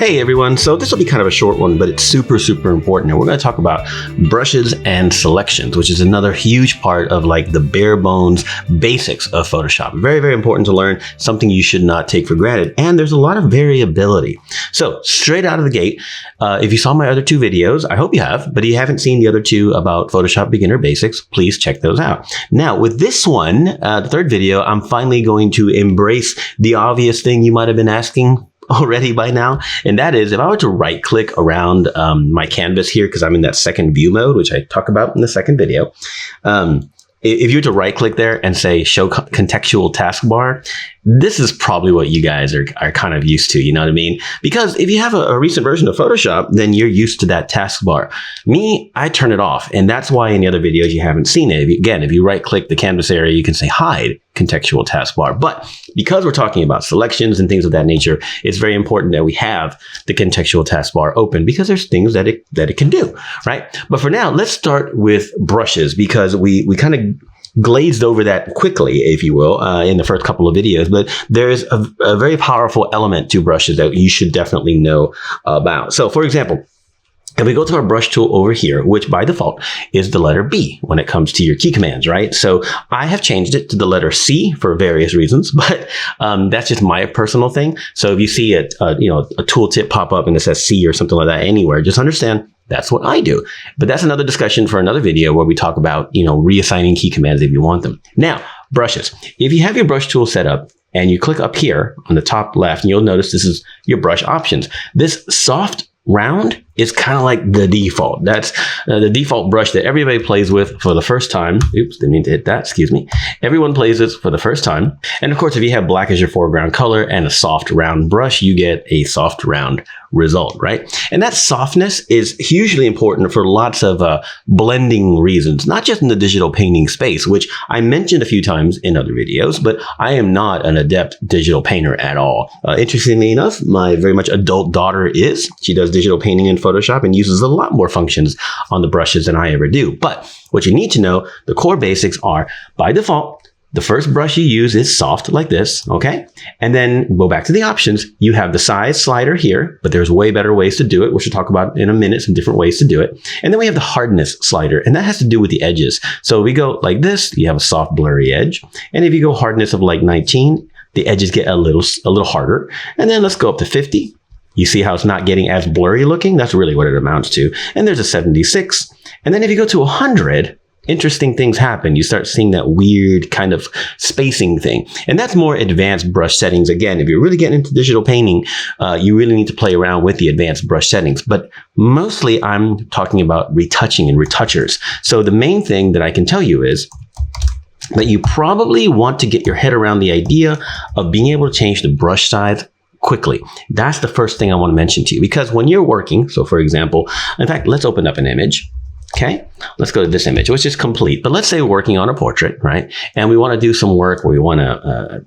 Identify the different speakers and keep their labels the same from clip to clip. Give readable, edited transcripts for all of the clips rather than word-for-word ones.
Speaker 1: Hey everyone, so this will be kind of a short one, but it's super important. And we're going to talk about brushes and selections, which is another huge part of like the bare bones basics of Photoshop. Very important to learn, something you should not take for granted. And there's a lot of variability. So straight out of the gate, if you saw my other two videos, I hope you have, but if you haven't seen the other two about Photoshop beginner basics, please check those out. Now with this one, the third video, I'm finally going to embrace the obvious thing you might have been asking already by now, and that is if I were to right click around my canvas here, because I'm in that second view mode, which I talk about in the second video. If you were to right click there and say show contextual taskbar, this is probably what you guys are kind of used to, you know what I mean? Because if you have a recent version of Photoshop, then you're used to that taskbar. Me, I turn it off, and that's why in the other videos you haven't seen it. Again, if you right click the canvas area, you can say hide contextual taskbar. But because we're talking about selections and things of that nature, it's very important that we have the contextual taskbar open because there's things that it can do, right? But for now, let's start with brushes because we kind of glazed over that quickly, if you will, in the first couple of videos, but there's a very powerful element to brushes that you should definitely know about. So for example, if we go to our brush tool over here, which by default is the letter B when it comes to your key commands, right? So I have changed it to the letter C for various reasons, but that's just my personal thing. So if you see a tooltip pop up and it says C or something like that anywhere, just understand that's what I do. But that's another discussion for another video where we talk about, reassigning key commands if you want them. Now, brushes. If you have your brush tool set up and you click up here on the top left, and you'll notice this is your brush options. This soft round is kind of like the default. That's the default brush that everybody plays with for the first time. Oops, didn't mean to hit that, excuse me. Everyone plays this for the first time. And of course, if you have black as your foreground color and a soft round brush, you get a soft round result, right? And that softness is hugely important for lots of blending reasons, not just in the digital painting space, which I mentioned a few times in other videos, but I am not an adept digital painter at all. Interestingly enough, my very much adult daughter is. She does digital painting in Photoshop and uses a lot more functions on the brushes than I ever do. But what you need to know, the core basics are, by default, the first brush you use is soft like this, okay? And then go back to the options. You have the size slider here, but there's way better ways to do it, which we'll talk about in a minute, some different ways to do it. And then we have the hardness slider, and that has to do with the edges. So we go like this, you have a soft blurry edge. And if you go hardness of like 19, the edges get a little harder. And then let's go up to 50. You see how it's not getting as blurry looking? That's really what it amounts to. And there's a 76. And then if you go to 100, interesting things happen. You start seeing that weird kind of spacing thing. And that's more advanced brush settings. Again, if you're really getting into digital painting, you really need to play around with the advanced brush settings. But mostly I'm talking about retouching and retouchers. So the main thing that I can tell you is that you probably want to get your head around the idea of being able to change the brush size quickly. That's the first thing I want to mention to you, because when you're working, so for example, in fact, let's open up an image. Okay, let's go to this image, which is complete. But let's say we're working on a portrait, right? And we want to do some work where we want to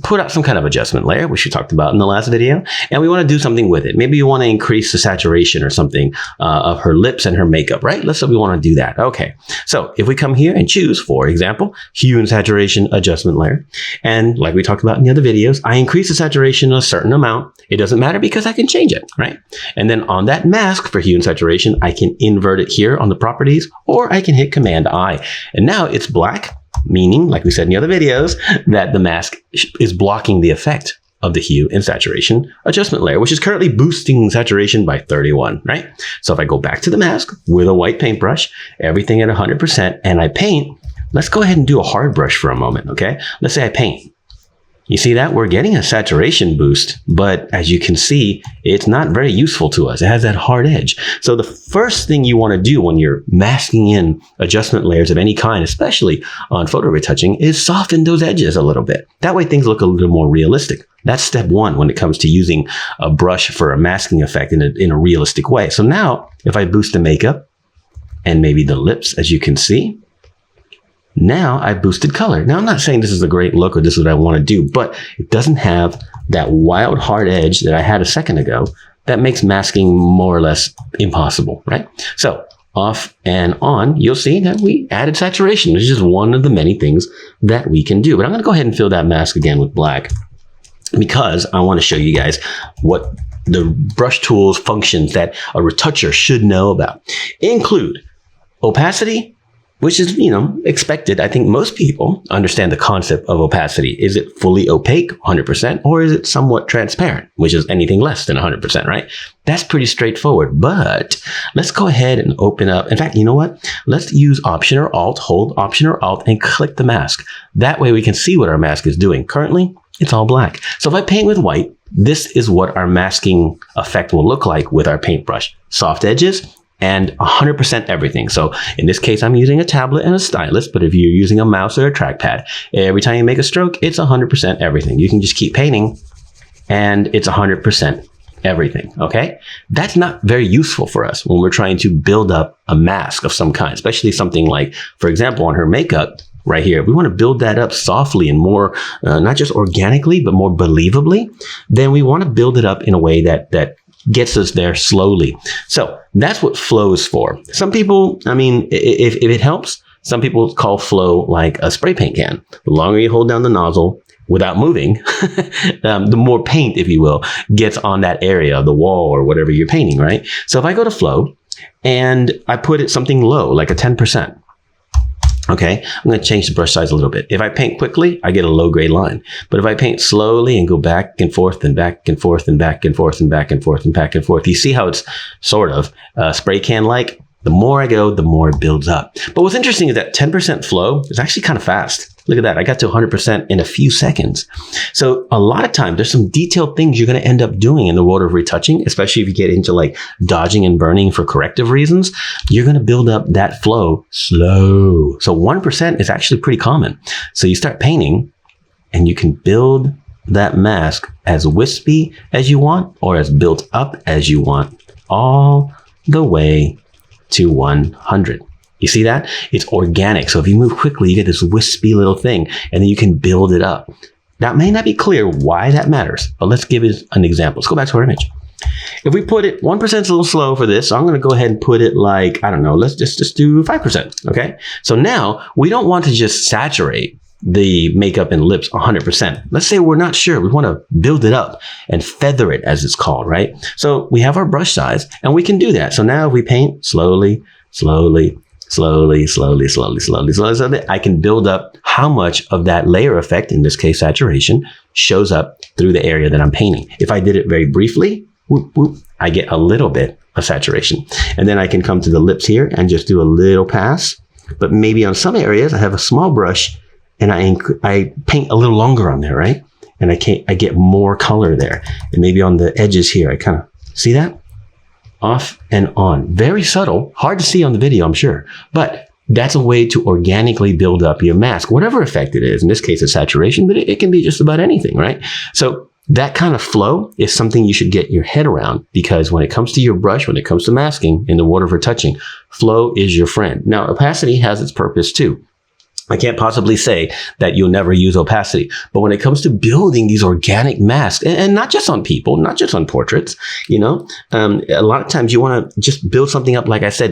Speaker 1: put out some kind of adjustment layer, which we talked about in the last video. And we want to do something with it. Maybe you want to increase the saturation or something of her lips and her makeup, right? Let's say we want to do that. Okay, so if we come here and choose, for example, hue and saturation adjustment layer. And like we talked about in the other videos, I increase the saturation a certain amount. It doesn't matter because I can change it, right? And then on that mask for hue and saturation, I can invert it here on the properties, or I can hit Command I. And now it's black, meaning, like we said in the other videos, that the mask is blocking the effect of the hue and saturation adjustment layer, which is currently boosting saturation by 31, right? So if I go back to the mask with a white paintbrush, everything at 100%, and I paint, let's go ahead and do a hard brush for a moment, okay? Let's say I paint. You see that? We're getting a saturation boost, but as you can see, it's not very useful to us. It has that hard edge. So the first thing you want to do when you're masking in adjustment layers of any kind, especially on photo retouching, is soften those edges a little bit. That way things look a little more realistic. That's step one when it comes to using a brush for a masking effect in a realistic way. So now, if I boost the makeup and maybe the lips, as you can see, now I boosted color. Now I'm not saying this is a great look or this is what I want to do, but it doesn't have that wild hard edge that I had a second ago that makes masking more or less impossible, right? So off and on, you'll see that we added saturation, which is just one of the many things that we can do. But I'm going to go ahead and fill that mask again with black because I want to show you guys what the brush tools functions that a retoucher should know about include opacity, which is, expected. I think most people understand the concept of opacity. Is it fully opaque, 100%, or is it somewhat transparent, which is anything less than 100%, right? That's pretty straightforward, but let's go ahead and open up. In fact, you know what? Let's use Option or Alt, hold Option or Alt, and click the mask. That way we can see what our mask is doing. Currently, it's all black. So if I paint with white, this is what our masking effect will look like with our paintbrush. Soft edges, and 100% everything. So in this case, I'm using a tablet and a stylus, but if you're using a mouse or a trackpad, every time you make a stroke, it's 100% everything. You can just keep painting and it's 100% everything, okay? That's not very useful for us when we're trying to build up a mask of some kind, especially something like, for example, on her makeup right here. We want to build that up softly and more, not just organically, but more believably. Then we want to build it up in a way that gets us there slowly. So that's what flow is for. Some people, if it helps, some people call flow like a spray paint can. The longer you hold down the nozzle without moving, the more paint, if you will, gets on that area of the wall or whatever you're painting, right? So if I go to flow and I put it something low, like a 10%, okay, I'm going to change the brush size a little bit. If I paint quickly, I get a low grade line. But if I paint slowly and go back and forth and back and forth and back and forth and back and forth and back and forth, you see how it's sort of spray can-like? The more I go, the more it builds up. But what's interesting is that 10% flow is actually kind of fast. Look at that. I got to 100% in a few seconds. So a lot of times there's some detailed things you're going to end up doing in the world of retouching, especially if you get into like dodging and burning for corrective reasons. You're going to build up that flow slow. So 1% is actually pretty common. So you start painting and you can build that mask as wispy as you want or as built up as you want all the way to 100. You see that? It's organic. So if you move quickly, you get this wispy little thing, and then you can build it up. That may not be clear why that matters, but let's give it an example. Let's go back to our image. If we put it, 1% is a little slow for this, so I'm going to go ahead and put it like, I don't know, let's just do 5%, okay? So now, we don't want to just saturate the makeup and lips 100%. Let's say we're not sure. We want to build it up and feather it, as it's called, right? So we have our brush size, and we can do that. So now if we paint slowly, slowly, slowly, slowly, slowly, slowly, slowly, slowly, I can build up how much of that layer effect, in this case saturation, shows up through the area that I'm painting. If I did it very briefly, whoop, whoop, I get a little bit of saturation. And then I can come to the lips here and just do a little pass. But maybe on some areas, I have a small brush and I paint a little longer on there, right? And I get more color there. And maybe on the edges here, I kind of see that? Off and on. Very subtle, hard to see on the video, I'm sure. But that's a way to organically build up your mask, whatever effect it is. In this case, it's saturation, but it can be just about anything, right? So that kind of flow is something you should get your head around, because when it comes to your brush, when it comes to masking in the world of retouching, flow is your friend. Now, opacity has its purpose too. I can't possibly say that you'll never use opacity, but when it comes to building these organic masks, and not just on people, not just on portraits, a lot of times you want to just build something up, like I said,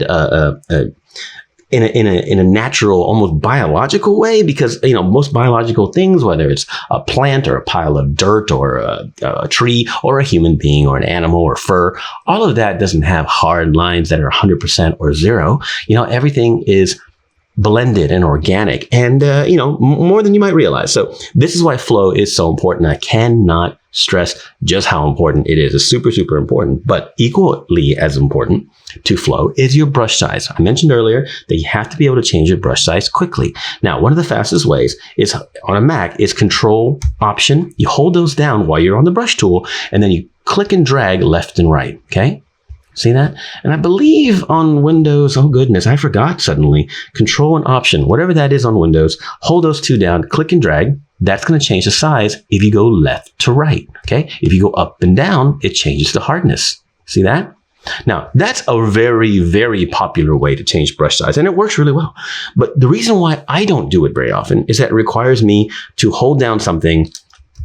Speaker 1: in a natural, almost biological way, because most biological things, whether it's a plant or a pile of dirt or a tree or a human being or an animal or fur, all of that doesn't have hard lines that are 100% or 0. Everything is blended and organic, and more than you might realize. So this is why flow is so important. I cannot stress just how important it is. It's super, super important, but equally as important to flow is your brush size. I mentioned earlier that you have to be able to change your brush size quickly. Now, one of the fastest ways is on a Mac is Control Option. You hold those down while you're on the brush tool, and then you click and drag left and right, okay? See that? And I believe on Windows, oh goodness, I forgot suddenly, Control and Option, whatever that is on Windows, hold those two down, click and drag. That's going to change the size if you go left to right, okay? If you go up and down, it changes the hardness. See that? Now, that's a very, very popular way to change brush size, and it works really well. But the reason why I don't do it very often is that it requires me to hold down something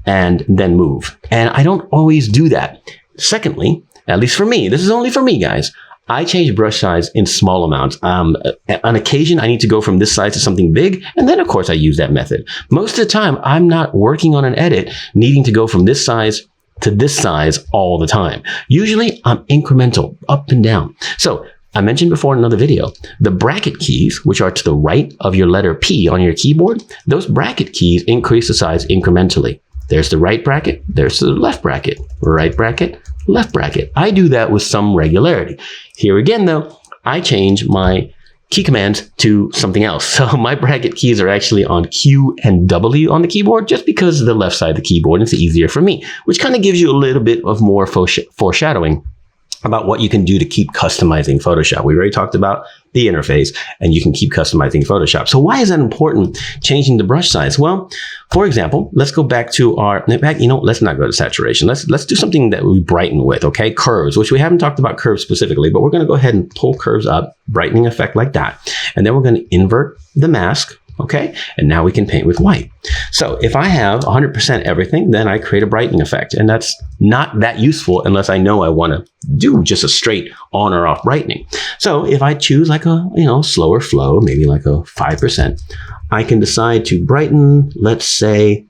Speaker 1: and then move. And I don't always do that. Secondly, at least for me, this is only for me, guys, I change brush size in small amounts. On occasion, I need to go from this size to something big, and then, of course, I use that method. Most of the time, I'm not working on an edit needing to go from this size to this size all the time. Usually I'm incremental, up and down. So I mentioned before in another video, the bracket keys, which are to the right of your letter P on your keyboard, those bracket keys increase the size incrementally. There's the right bracket, there's the left bracket, right bracket, left bracket. I do that with some regularity. Here again though, I change my key commands to something else. So my bracket keys are actually on Q and W on the keyboard just because of the left side of the keyboard. It's easier for me, which kind of gives you a little bit of more foreshadowing about what you can do to keep customizing Photoshop. We already talked about the interface, and you can keep customizing Photoshop. So why is that important, changing the brush size? Well, for example, let's go back to let's not go to saturation. Let's do something that we brighten with, okay? Curves, which we haven't talked about curves specifically, but we're gonna go ahead and pull curves up, brightening effect like that. And then we're gonna invert the mask, okay? And now we can paint with white. So if I have 100% everything, then I create a brightening effect. And that's not that useful unless I know I want to do just a straight on or off brightening. So if I choose like a, slower flow, maybe like a 5%, I can decide to brighten, let's say,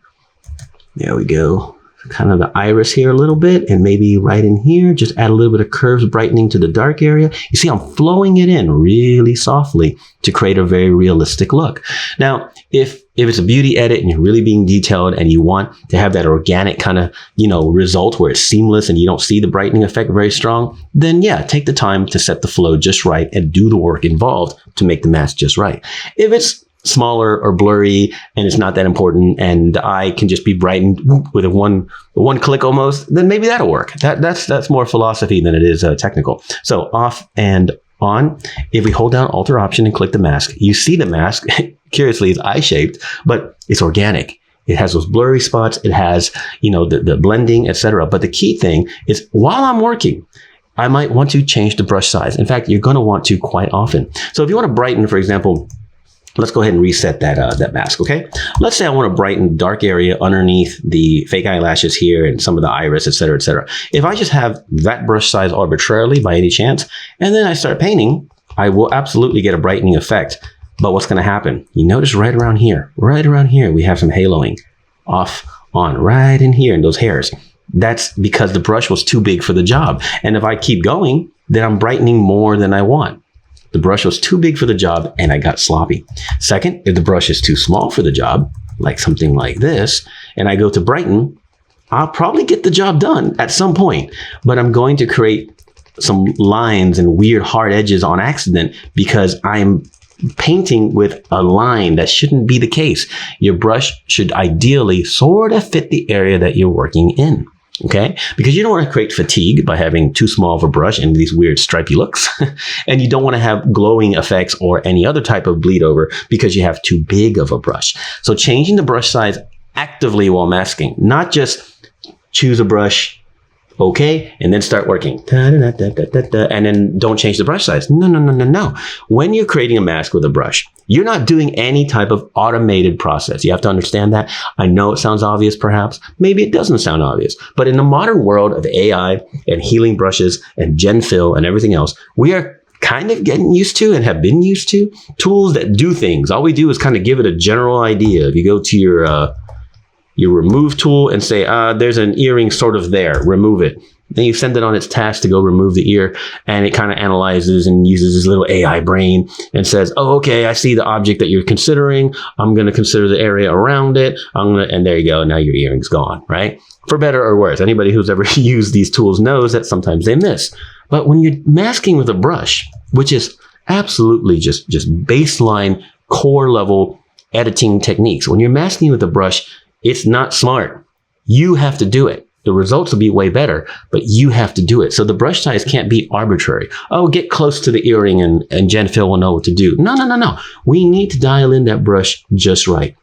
Speaker 1: there we go, kind of the iris here a little bit, and maybe right in here, just add a little bit of curves brightening to the dark area. You see, I'm flowing it in really softly to create a very realistic look. Now, if it's a beauty edit and you're really being detailed and you want to have that organic kind of, result where it's seamless and you don't see the brightening effect very strong, then yeah, take the time to set the flow just right and do the work involved to make the mask just right. If it's smaller or blurry and it's not that important and the eye can just be brightened with a one click almost, then maybe that'll work. That's more philosophy than it is technical. So off and on, if we hold down Alt or Option and click the mask, you see the mask, curiously, it's eye-shaped, but it's organic. It has those blurry spots. It has, the blending, etc. But the key thing is while I'm working, I might want to change the brush size. In fact, you're going to want to quite often. So if you want to brighten, for example, let's go ahead and reset that mask, okay? Let's say I want to brighten the dark area underneath the fake eyelashes here and some of the iris, etc., etc. If I just have that brush size arbitrarily by any chance, and then I start painting, I will absolutely get a brightening effect. But what's going to happen? You notice right around here, we have some haloing. Off, on, right in here in those hairs. That's because the brush was too big for the job. And if I keep going, then I'm brightening more than I want. The brush was too big for the job and I got sloppy. Second, if the brush is too small for the job, like something like this, and I go to brighten, I'll probably get the job done at some point, but I'm going to create some lines and weird hard edges on accident because I'm painting with a line that shouldn't be the case. Your brush should ideally sort of fit the area that you're working in. Okay, because you don't want to create fatigue by having too small of a brush and these weird stripy looks. And you don't want to have glowing effects or any other type of bleed over because you have too big of a brush. So changing the brush size actively while masking, not just choose a brush, okay, and then start working. And then don't change the brush size. No. When you're creating a mask with a brush, you're not doing any type of automated process. You have to understand that. I know it sounds obvious, perhaps. Maybe it doesn't sound obvious. But in the modern world of AI and healing brushes and gen fill and everything else, we are kind of getting used to and have been used to tools that do things. All we do is kind of give it a general idea. If you go to your remove tool and say, there's an earring sort of there, remove it. Then you send it on its task to go remove the ear, and it kind of analyzes and uses this little AI brain and says, oh, okay, I see the object that you're considering. I'm going to consider the area around it. And there you go. Now your earring's gone, right? For better or worse. Anybody who's ever used these tools knows that sometimes they miss. But when you're masking with a brush, which is absolutely just baseline core level editing techniques, when you're masking with a brush, it's not smart. You have to do it. The results will be way better, but you have to do it. So the brush size can't be arbitrary. Oh, get close to the earring and Gen Phil will know what to do. No. We need to dial in that brush just right.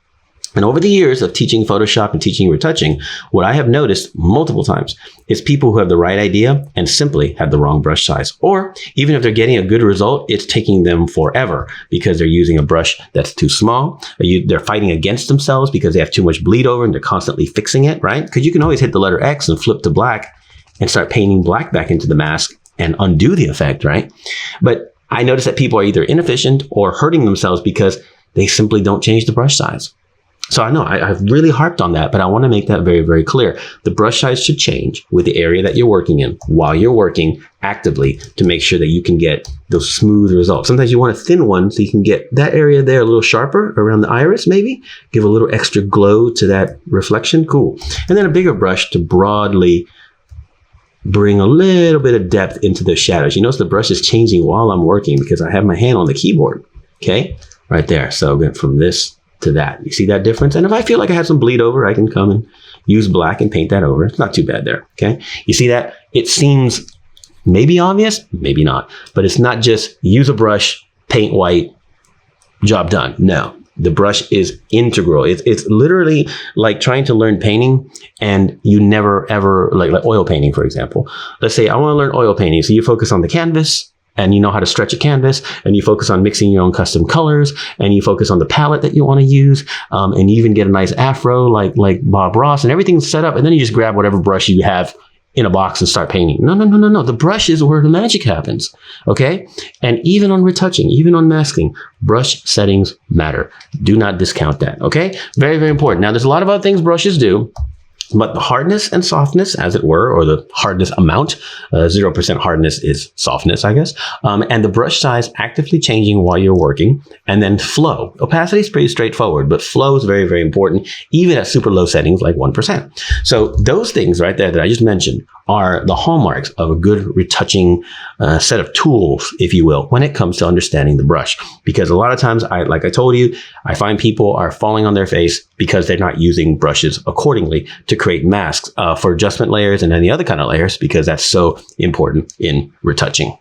Speaker 1: And over the years of teaching Photoshop and teaching retouching, what I have noticed multiple times is people who have the right idea and simply have the wrong brush size. Or even if they're getting a good result, it's taking them forever because they're using a brush that's too small. They're fighting against themselves because they have too much bleed over and they're constantly fixing it, right? Because you can always hit the letter X and flip to black and start painting black back into the mask and undo the effect, right? But I notice that people are either inefficient or hurting themselves because they simply don't change the brush size. So I know I've really harped on that, but I want to make that very, very clear. The brush size should change with the area that you're working in while you're working actively to make sure that you can get those smooth results. Sometimes you want a thin one so you can get that area there a little sharper around the iris, maybe give a little extra glow to that reflection. Cool. And then a bigger brush to broadly bring a little bit of depth into the shadows. You notice the brush is changing while I'm working because I have my hand on the keyboard. Okay, right there. So I went from this to that. You see that difference? And if I feel like I have some bleed over, I can come and use black and paint that over. It's not too bad there. Okay. You see that? It seems maybe obvious, maybe not, but it's not just use a brush, paint white, job done. No, the brush is integral. It's literally like trying to learn painting and you never ever like oil painting, for example. Let's say I want to learn oil painting. So you focus on the canvas, and you know how to stretch a canvas, and you focus on mixing your own custom colors, and you focus on the palette that you want to use, and you even get a nice afro like Bob Ross, and everything's set up, and then you just grab whatever brush you have in a box and start painting. No. The brush is where the magic happens, okay? And even on retouching, even on masking, brush settings matter. Do not discount that, okay? Very, very important. Now, there's a lot of other things brushes do, but the hardness and softness, as it were, or the hardness amount, 0% hardness is softness, I guess, and the brush size actively changing while you're working, and then flow. Opacity is pretty straightforward, but flow is very, very important, even at super low settings like 1%. So those things right there that I just mentioned are the hallmarks of a good retouching set of tools, if you will, when it comes to understanding the brush. Because a lot of times, like I told you, I find people are falling on their face because they're not using brushes accordingly to create masks for adjustment layers and any other kind of layers, because that's so important in retouching.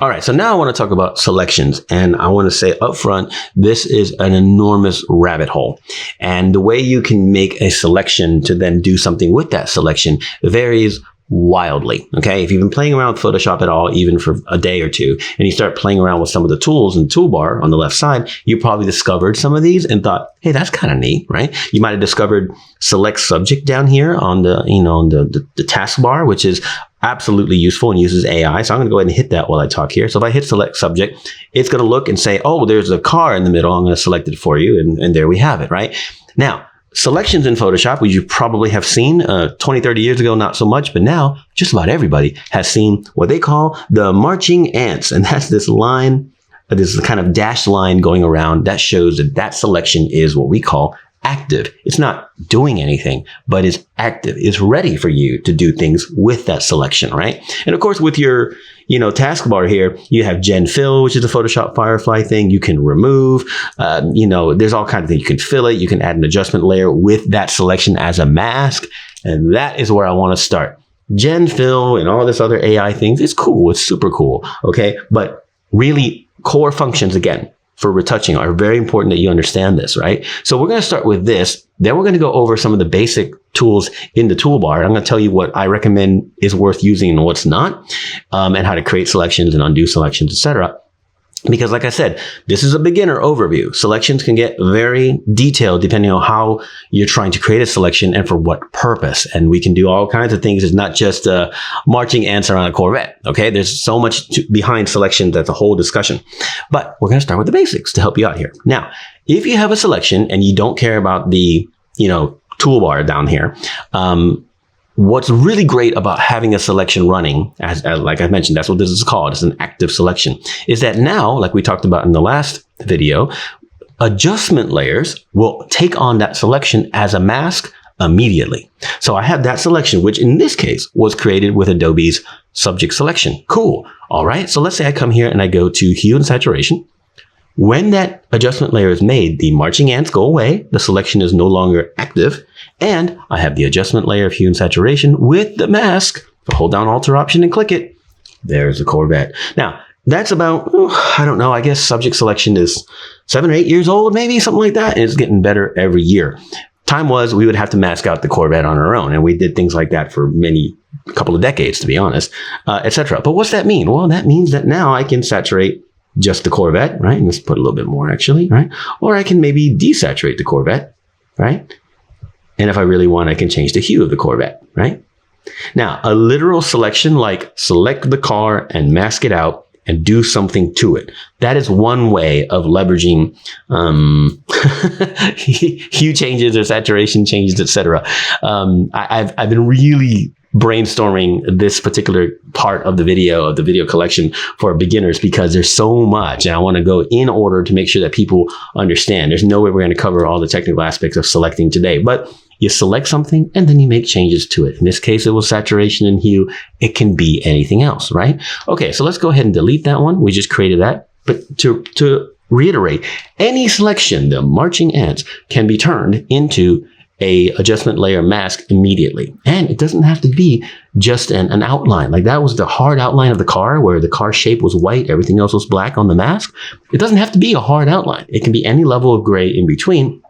Speaker 1: All right, so now I want to talk about selections, and I want to say up front, this is an enormous rabbit hole. And the way you can make a selection to then do something with that selection varies wildly. Okay. If you've been playing around with Photoshop at all, even for a day or two, and you start playing around with some of the tools in the toolbar on the left side, you probably discovered some of these and thought, hey, that's kind of neat, right? You might have discovered select subject down here on the, on the taskbar, which is absolutely useful and uses AI. So I'm going to go ahead and hit that while I talk here. So if I hit select subject, it's going to look and say, oh, there's a car in the middle. I'm going to select it for you. And there we have it, right? Now, selections in Photoshop, which you probably have seen 20, 30 years ago, not so much, but now just about everybody has seen what they call the marching ants. And that's this line, this kind of dashed line going around that shows that that selection is what we call active. It's not doing anything, but it's active. It's ready for you to do things with that selection, right? And of course, with your taskbar here, you have Gen Fill, which is a Photoshop Firefly thing. You can remove, there's all kinds of things. You can fill it. You can add an adjustment layer with that selection as a mask. And that is where I want to start. Gen Fill and all this other AI things. It's cool. It's super cool. Okay. But really core functions, again, for retouching are very important that you understand this, right? So we're going to start with this. Then we're going to go over some of the basic tools in the toolbar. I'm going to tell you what I recommend is worth using and what's not, and how to create selections and undo selections, etc. Because like I said, this is a beginner overview. Selections can get very detailed depending on how you're trying to create a selection and for what purpose. And we can do all kinds of things. It's not just marching ants around a Corvette. Okay. There's so much behind selections. That's a whole discussion. But we're going to start with the basics to help you out here. Now, if you have a selection and you don't care about the, toolbar down here, what's really great about having a selection running, as like I mentioned, that's what this is called. It's an active selection. Is that now, like we talked about in the last video, adjustment layers will take on that selection as a mask immediately. So I have that selection, which in this case was created with Adobe's subject selection. Cool. All right. So let's say I come here and I go to hue and saturation. When that adjustment layer is made, the marching ants go away. The selection is no longer active. And I have the adjustment layer of hue and saturation with the mask. So hold down Alt or Option and click it. There's the Corvette. Now, that's about, I don't know, I guess subject selection is 7 or 8 years old, maybe something like that. And it's getting better every year. Time was we would have to mask out the Corvette on our own. And we did things like that for a couple of decades, to be honest, etc. But what's that mean? Well, that means that now I can saturate just the Corvette, right? And let's put a little bit more actually, right? Or I can maybe desaturate the Corvette, right? And if I really want, I can change the hue of the Corvette, right? Now, a literal selection like select the car and mask it out and do something to it. That is one way of leveraging hue changes or saturation changes, etc. I've been really brainstorming this particular part of the video collection for beginners because there's so much, and I want to go in order to make sure that people understand. There's no way we're going to cover all the technical aspects of selecting today, but you select something and then you make changes to it. In this case, it was saturation and hue. It can be anything else, right? Okay, so let's go ahead and delete that one. We just created that. But to reiterate, any selection, the marching ants, can be turned into a adjustment layer mask immediately. And it doesn't have to be just an outline. Like that was the hard outline of the car where the car shape was white, everything else was black on the mask. It doesn't have to be a hard outline. It can be any level of gray in between.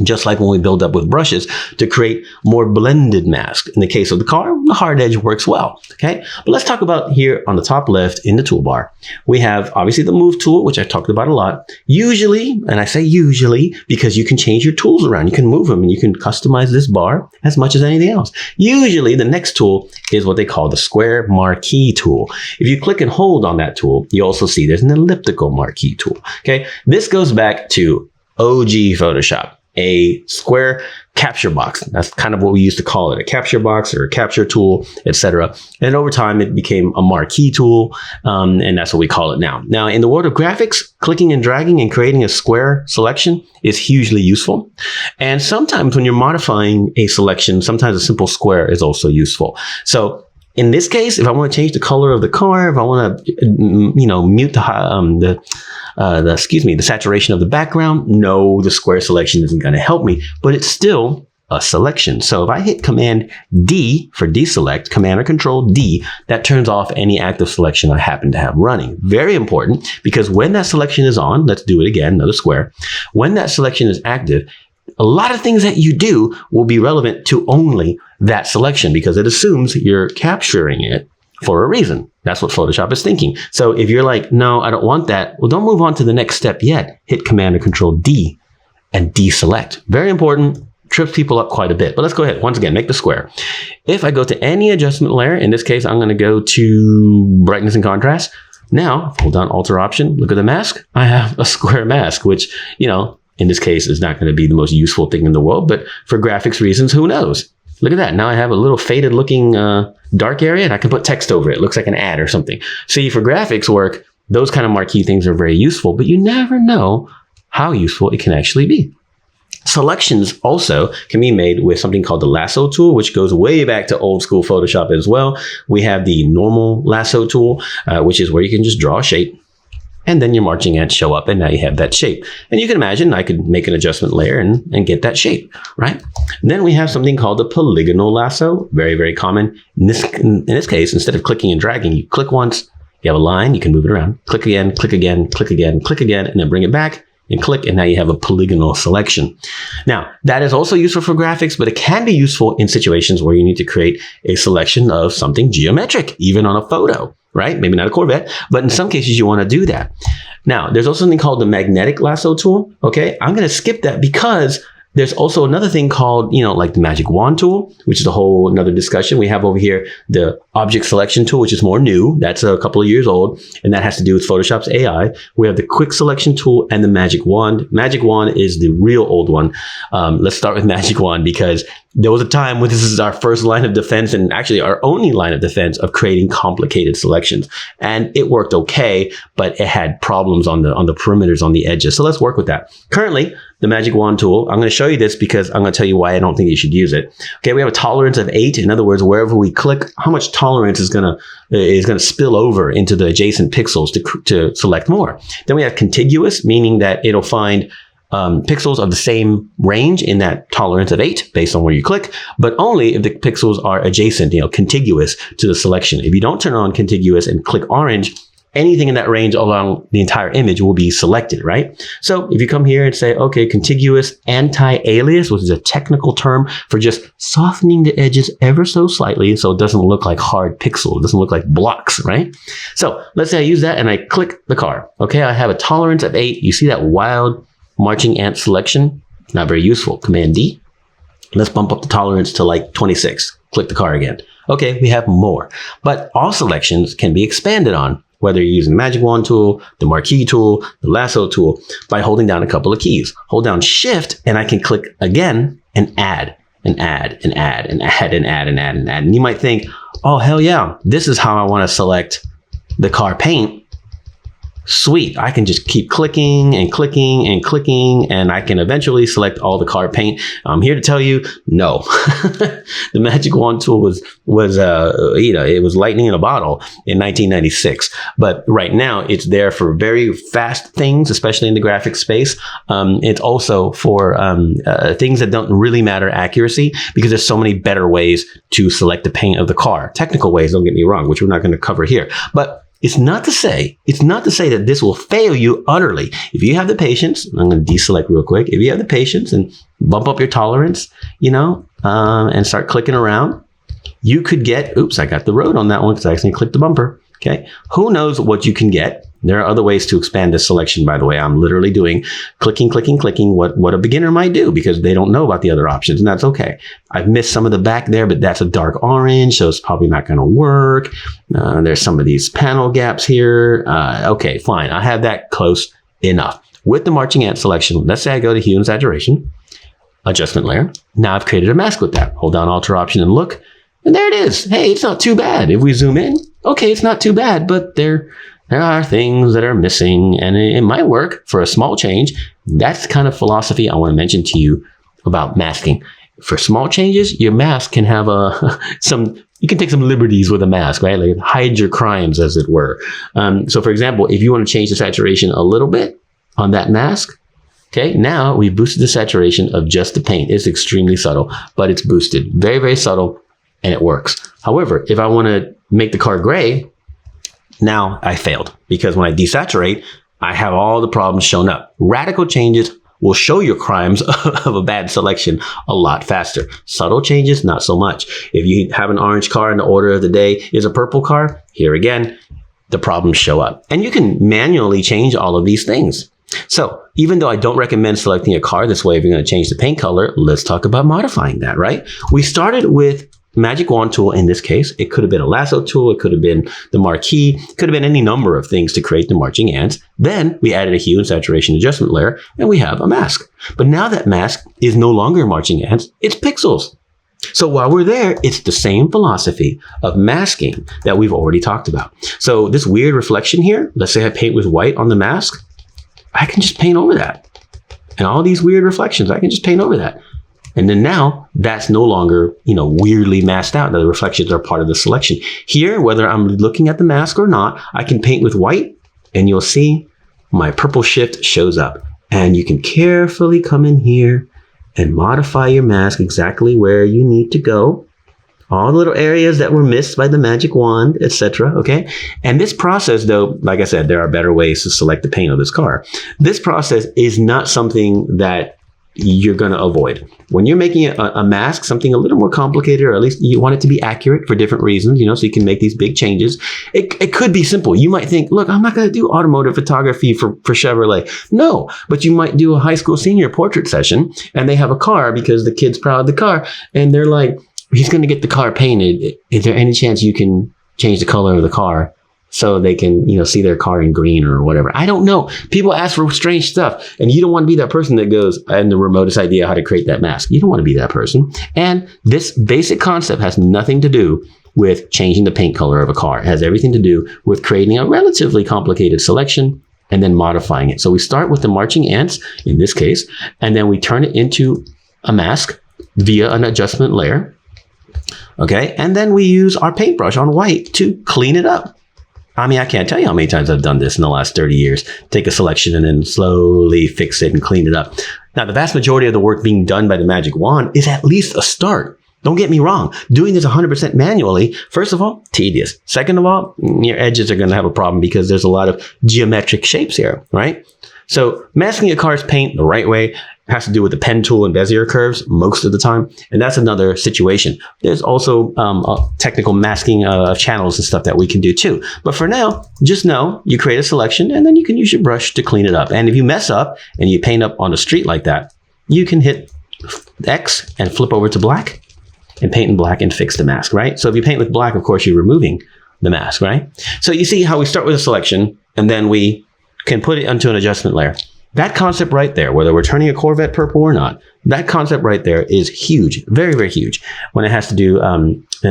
Speaker 1: Just like when we build up with brushes to create more blended mask. In the case of the car, the hard edge works well, okay? But let's talk about here on the top left in the toolbar. We have obviously the move tool, which I talked about a lot. Usually, and I say usually because you can change your tools around. You can move them and you can customize this bar as much as anything else. Usually the next tool is what they call the square marquee tool. If you click and hold on that tool, you also see there's an elliptical marquee tool, okay? This goes back to OG Photoshop. A square capture box. That's kind of what we used to call it, a capture box or a capture tool, etc. And over time, it became a marquee tool, and that's what we call it now. Now, in the world of graphics, clicking and dragging and creating a square selection is hugely useful. And sometimes when you're modifying a selection, sometimes a simple square is also useful. So in this case, if I want to change the color of the car, if I want to, mute the saturation of the background, no, the square selection isn't going to help me, but it's still a selection. So if I hit Command D for deselect, Command or Control D, that turns off any active selection I happen to have running. Very important, because when that selection is on, let's do it again, another square. When that selection is active, a lot of things that you do will be relevant to only that selection because it assumes you're capturing it for a reason. That's what Photoshop is thinking. So if you're like, no, I don't want that, well, don't move on to the next step yet. Hit Command or Control D and deselect. Very important, trips people up quite a bit. But let's go ahead, once again, make the square. If I go to any adjustment layer, in this case, I'm going to go to brightness and contrast. Now, hold down Alt or Option, look at the mask. I have a square mask, which, in this case is not going to be the most useful thing in the world, but for graphics reasons, who knows? Look at that. Now I have a little faded looking dark area and I can put text over it. It looks like an ad or something. See, for graphics work, those kind of marquee things are very useful, but you never know how useful it can actually be. Selections also can be made with something called the lasso tool, which goes way back to old school Photoshop as well. We have the normal lasso tool, which is where you can just draw a shape. And then your marching ants show up and now you have that shape. And you can imagine I could make an adjustment layer and get that shape, right? And then we have something called the polygonal lasso, very, very common. In this case, instead of clicking and dragging, you click once, you have a line, you can move it around, click again, click again, click again, click again, and then bring it back and click, and now you have a polygonal selection. Now, that is also useful for graphics, but it can be useful in situations where you need to create a selection of something geometric, even on a photo. Right? Maybe not a Corvette, but in some cases you want to do that. Now, there's also something called the magnetic lasso tool. Okay, I'm going to skip that because there's also another thing called, like the magic wand tool, which is a whole another discussion. We have over here the object selection tool, which is more new. That's a couple of years old, and that has to do with Photoshop's AI. We have the quick selection tool and the magic wand. Magic wand is the real old one. Let's start with magic wand because there was a time when this is our first line of defense and actually our only line of defense of creating complicated selections. And it worked okay, but it had problems on the perimeters, on the edges. So let's work with that. Currently, the magic wand tool, I'm going to show you this because I'm going to tell you why I don't think you should use it. Okay, we have a tolerance of 8. In other words, wherever we click, how much tolerance is going to spill over into the adjacent pixels to select more. Then we have contiguous, meaning that it'll find pixels of the same range in that tolerance of 8 based on where you click, but only if the pixels are adjacent, contiguous to the selection. If you don't turn on contiguous and click orange, anything in that range along the entire image will be selected, right? So if you come here and say, okay, contiguous anti-alias, which is a technical term for just softening the edges ever so slightly so it doesn't look like hard pixels, it doesn't look like blocks, right? So let's say I use that and I click the car. Okay, I have a tolerance of 8. You see that wild marching ant selection? Not very useful. Command D. Let's bump up the tolerance to like 26. Click the car again. Okay, we have more. But all selections can be expanded on. whether you're using the magic wand tool, the marquee tool, the lasso tool, by holding down a couple of keys. Hold down shift and I can click again and add and add and add and add and add and add and add. And you might think, oh, hell yeah, this is how I want to select the car paint. Sweet, I can just keep clicking and clicking and clicking, and I can eventually select all the car paint. I'm here to tell you, no. The magic wand tool was it was lightning in a bottle in 1996. But right now, it's there for very fast things, especially in the graphic space. It's also for things that don't really matter accuracy, because there's so many better ways to select the paint of the car. Technical ways, don't get me wrong, which we're not going to cover here. But it's not to say that this will fail you utterly. If you have the patience, I'm going to deselect real quick. If you have the patience and bump up your tolerance, and start clicking around, you could get, oops, I got the road on that one because I accidentally clicked the bumper. Okay. Who knows what you can get? There are other ways to expand this selection, by the way. I'm literally doing clicking, what a beginner might do, because they don't know about the other options, and that's okay. I've missed some of the back there, but that's a dark orange, so it's probably not going to work. There's some of these panel gaps here. Okay, fine. I have that close enough. With the marching ant selection, let's say I go to hue and saturation, adjustment layer. Now I've created a mask with that. Hold down Alt or Option and look, and there it is. Hey, it's not too bad. If we zoom in, okay, it's not too bad, but there are things that are missing, and it might work for a small change. That's the kind of philosophy I want to mention to you about masking. For small changes, your mask can have you can take some liberties with a mask, right? Like hide your crimes, as it were. So for example, if you want to change the saturation a little bit on that mask, okay, now we've boosted the saturation of just the paint. It's extremely subtle, but it's boosted. Very, very subtle, and it works. However, if I want to make the car gray, now I failed, because when I desaturate, I have all the problems shown up. Radical changes will show your crimes of a bad selection a lot faster. Subtle changes, not so much. If you have an orange car and the order of the day is a purple car, here again, the problems show up. And you can manually change all of these things. So even though I don't recommend selecting a car this way if you're going to change the paint color, let's talk about modifying that, right? We started with magic wand tool. In this case, it could have been a lasso tool. It could have been the marquee. It could have been any number of things to create the marching ants. Then we added a hue and saturation adjustment layer, and we have a mask. But now that mask is no longer marching ants. It's pixels. So while we're there, it's the same philosophy of masking that we've already talked about. So this weird reflection here, let's say I paint with white on the mask, I can just paint over that. And all these weird reflections, I can just paint over that. And then now that's no longer, weirdly masked out. The reflections are part of the selection. Here, whether I'm looking at the mask or not, I can paint with white, and you'll see my purple shift shows up. And you can carefully come in here and modify your mask exactly where you need to go. All the little areas that were missed by the magic wand, etc. Okay. And this process, though, like I said, there are better ways to select the paint of this car. This process is not something that you're going to avoid. When you're making a mask, something a little more complicated, or at least you want it to be accurate for different reasons, so you can make these big changes. It could be simple. You might think, look, I'm not going to do automotive photography for Chevrolet. No, but you might do a high school senior portrait session, and they have a car because the kid's proud of the car, and they're like, he's going to get the car painted. Is there any chance you can change the color of the car so they can, see their car in green or whatever? I don't know. People ask for strange stuff, and you don't want to be that person that goes, I have the remotest idea how to create that mask. You don't want to be that person. And this basic concept has nothing to do with changing the paint color of a car. It has everything to do with creating a relatively complicated selection and then modifying it. So we start with the marching ants in this case, and then we turn it into a mask via an adjustment layer. Okay. And then we use our paintbrush on white to clean it up. I mean, I can't tell you how many times I've done this in the last 30 years. Take a selection and then slowly fix it and clean it up. Now, the vast majority of the work being done by the magic wand is at least a start. Don't get me wrong. Doing this 100% manually, first of all, tedious. Second of all, your edges are going to have a problem because there's a lot of geometric shapes here, right? So masking a car's paint the right way has to do with the pen tool and Bezier curves most of the time. And that's another situation. There's also technical masking of channels and stuff that we can do too. But for now, just know you create a selection and then you can use your brush to clean it up. And if you mess up and you paint up on the street like that, you can hit X and flip over to black and paint in black and fix the mask, right? So if you paint with black, of course, you're removing the mask, right? So you see how we start with a selection and then we can put it onto an adjustment layer. That concept right there, whether we're turning a Corvette purple or not, that concept right there is huge, very, very huge when it has to do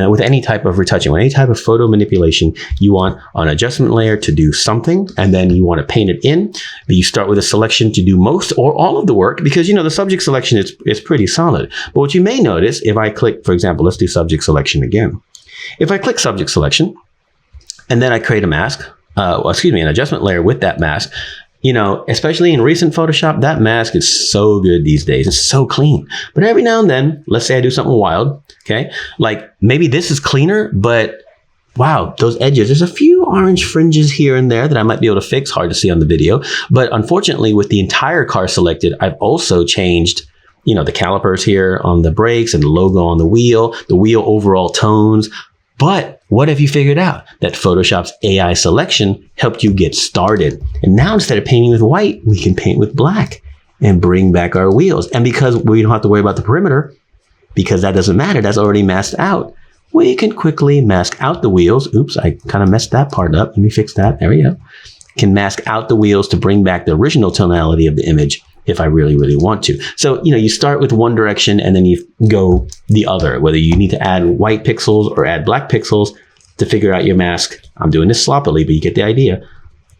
Speaker 1: with any type of retouching, with any type of photo manipulation. You want an adjustment layer to do something, and then you want to paint it in. You start with a selection to do most or all of the work because, the subject selection is pretty solid. But what you may notice if I click, for example, let's do subject selection again. If I click subject selection and then I create a mask, an adjustment layer with that mask, especially in recent Photoshop, that mask is so good these days. It's so clean. But every now and then, let's say I do something wild, okay? Like maybe this is cleaner, but wow, those edges, there's a few orange fringes here and there that I might be able to fix. Hard to see on the video. But unfortunately, with the entire car selected, I've also changed the calipers here on the brakes and the logo on the wheel overall tones. But what have you figured out? That Photoshop's AI selection helped you get started. And now instead of painting with white, we can paint with black and bring back our wheels. And because we don't have to worry about the perimeter, because that doesn't matter, that's already masked out, we can quickly mask out the wheels. Oops, I kind of messed that part up. Let me fix that. There we go. Can mask out the wheels to bring back the original tonality of the image if I really, really want to. So, you start with one direction and then you go the other, whether you need to add white pixels or add black pixels to figure out your mask. I'm doing this sloppily, but you get the idea.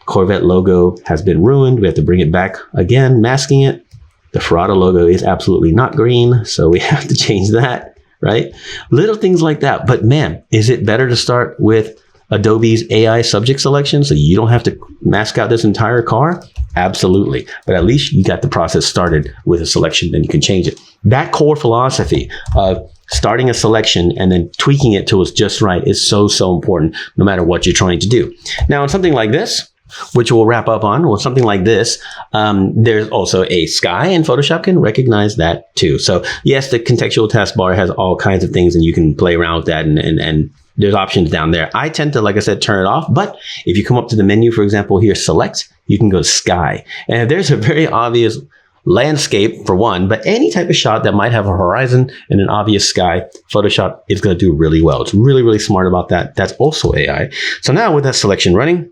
Speaker 1: Corvette logo has been ruined. We have to bring it back again, masking it. The Ferrata logo is absolutely not green, so we have to change that, right? Little things like that. But man, is it better to start with Adobe's AI subject selection so you don't have to mask out this entire car? Absolutely. But at least you got the process started with a selection, then you can change it. That core philosophy of starting a selection and then tweaking it till it's just right is so, so important no matter what you're trying to do. Now, on something like this, which we'll wrap up on, or something like this, there's also a sky, and Photoshop can recognize that too. So yes, the contextual taskbar has all kinds of things and you can play around with that and there's options down there. I tend to, like I said, turn it off. But if you come up to the menu, for example, here, select, you can go to sky. And if there's a very obvious landscape for one, but any type of shot that might have a horizon and an obvious sky, Photoshop is going to do really well. It's really, really smart about that. That's also AI. So now with that selection running,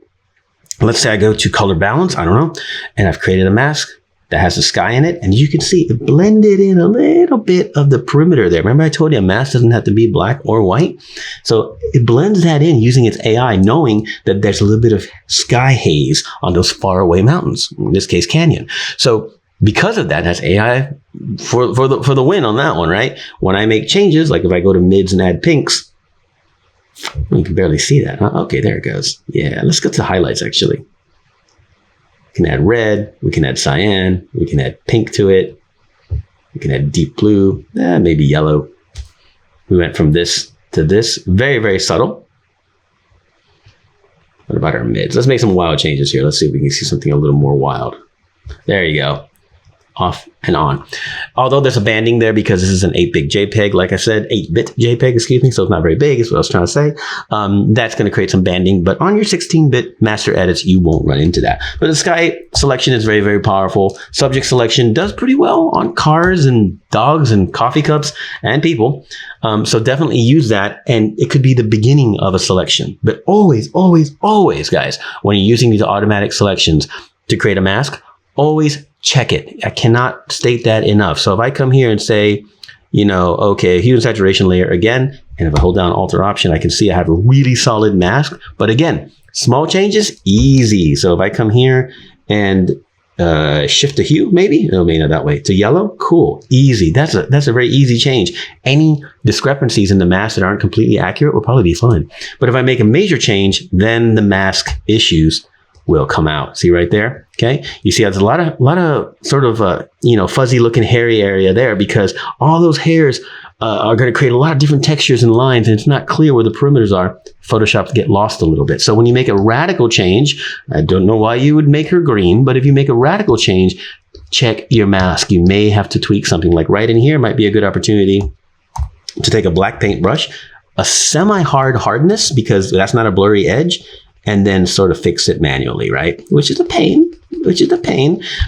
Speaker 1: let's say I go to color balance, I don't know, and I've created a mask that has the sky in it, and you can see it blended in a little bit of the perimeter there. Remember I told you a mask doesn't have to be black or white? So it blends that in using its AI, knowing that there's a little bit of sky haze on those faraway mountains, in this case canyon. So because of that, that's AI for the win on that one, right? When I make changes, like if I go to mids and add pinks, you can barely see that, huh? Okay, there it goes. Yeah, let's go to the highlights actually. We can add red, we can add cyan, we can add pink to it, we can add deep blue, maybe yellow. We went from this to this, very, very subtle. What about our mids? Let's make some wild changes here. Let's see if we can see something a little more wild. There you go. Off and on. Although there's a banding there because this is an 8-bit JPEG, like I said, 8-bit JPEG, excuse me, so it's not very big is what I was trying to say. That's going to create some banding, but on your 16-bit master edits, you won't run into that. But the sky selection is very, very powerful. Subject selection does pretty well on cars and dogs and coffee cups and people. So definitely use that, and it could be the beginning of a selection. But always, always, always, guys, when you're using these automatic selections to create a mask, always check it. I cannot state that enough. So if I come here and say, okay, hue and saturation layer again, and if I hold down Alt or Option, I can see I have a really solid mask. But again, small changes, easy. So if I come here and shift the hue, maybe not that way, to yellow, cool, easy. That's a very easy change. Any discrepancies in the mask that aren't completely accurate will probably be fine. But if I make a major change, then the mask issues will come out. See right there? Okay. You see there's a lot of sort of, fuzzy looking hairy area there because all those hairs are going to create a lot of different textures and lines, and it's not clear where the perimeters are. Photoshop get lost a little bit. So when you make a radical change, I don't know why you would make her green, but if you make a radical change, check your mask. You may have to tweak something. Like right in here might be a good opportunity to take a black paintbrush, a semi-hard hardness, because that's not a blurry edge, and then sort of fix it manually, right? Which is a pain,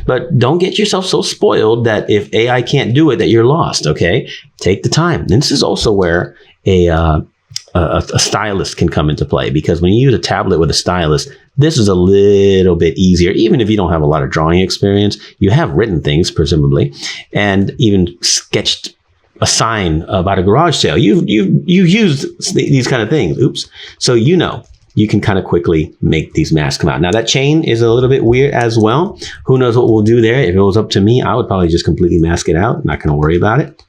Speaker 1: but don't get yourself so spoiled that if AI can't do it, that you're lost, okay? Take the time. And this is also where a a stylus can come into play, because when you use a tablet with a stylus, this is a little bit easier. Even if you don't have a lot of drawing experience, you have written things, presumably, and even sketched a sign about a garage sale. You've used these kind of things. Oops. So you can kind of quickly make these masks come out. Now that chain is a little bit weird as well. Who knows what we'll do there? If it was up to me, I would probably just completely mask it out. Not going to worry about it.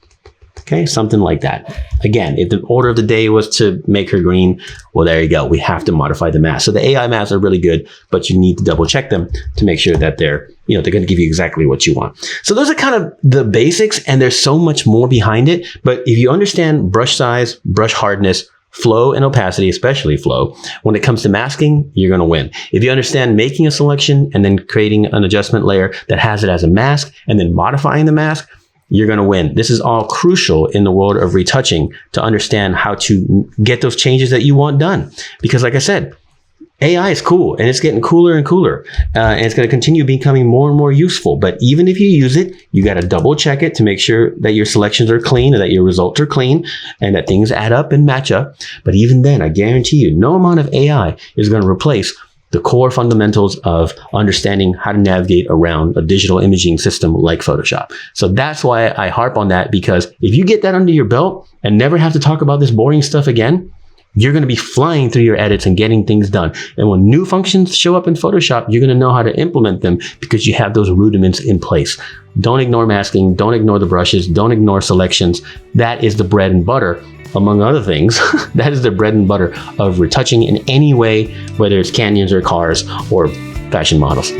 Speaker 1: Okay, something like that. Again, if the order of the day was to make her green, well, there you go. We have to modify the mask. So the AI masks are really good, but you need to double check them to make sure that they're going to give you exactly what you want. So those are kind of the basics, and there's so much more behind it. But if you understand brush size, brush hardness, flow and opacity, especially flow, when it comes to masking, you're going to win. If you understand making a selection and then creating an adjustment layer that has it as a mask and then modifying the mask, you're going to win. This is all crucial in the world of retouching, to understand how to get those changes that you want done. Because like I said, AI is cool, and it's getting cooler and cooler, and it's going to continue becoming more and more useful. But even if you use it, you got to double check it to make sure that your selections are clean and that your results are clean and that things add up and match up. But even then, I guarantee you, no amount of AI is going to replace the core fundamentals of understanding how to navigate around a digital imaging system like Photoshop. So that's why I harp on that, because if you get that under your belt and never have to talk about this boring stuff again, you're going to be flying through your edits and getting things done. And when new functions show up in Photoshop, you're going to know how to implement them because you have those rudiments in place. Don't ignore masking. Don't ignore the brushes. Don't ignore selections. That is the bread and butter, among other things. That is the bread and butter of retouching in any way, whether it's canyons or cars or fashion models.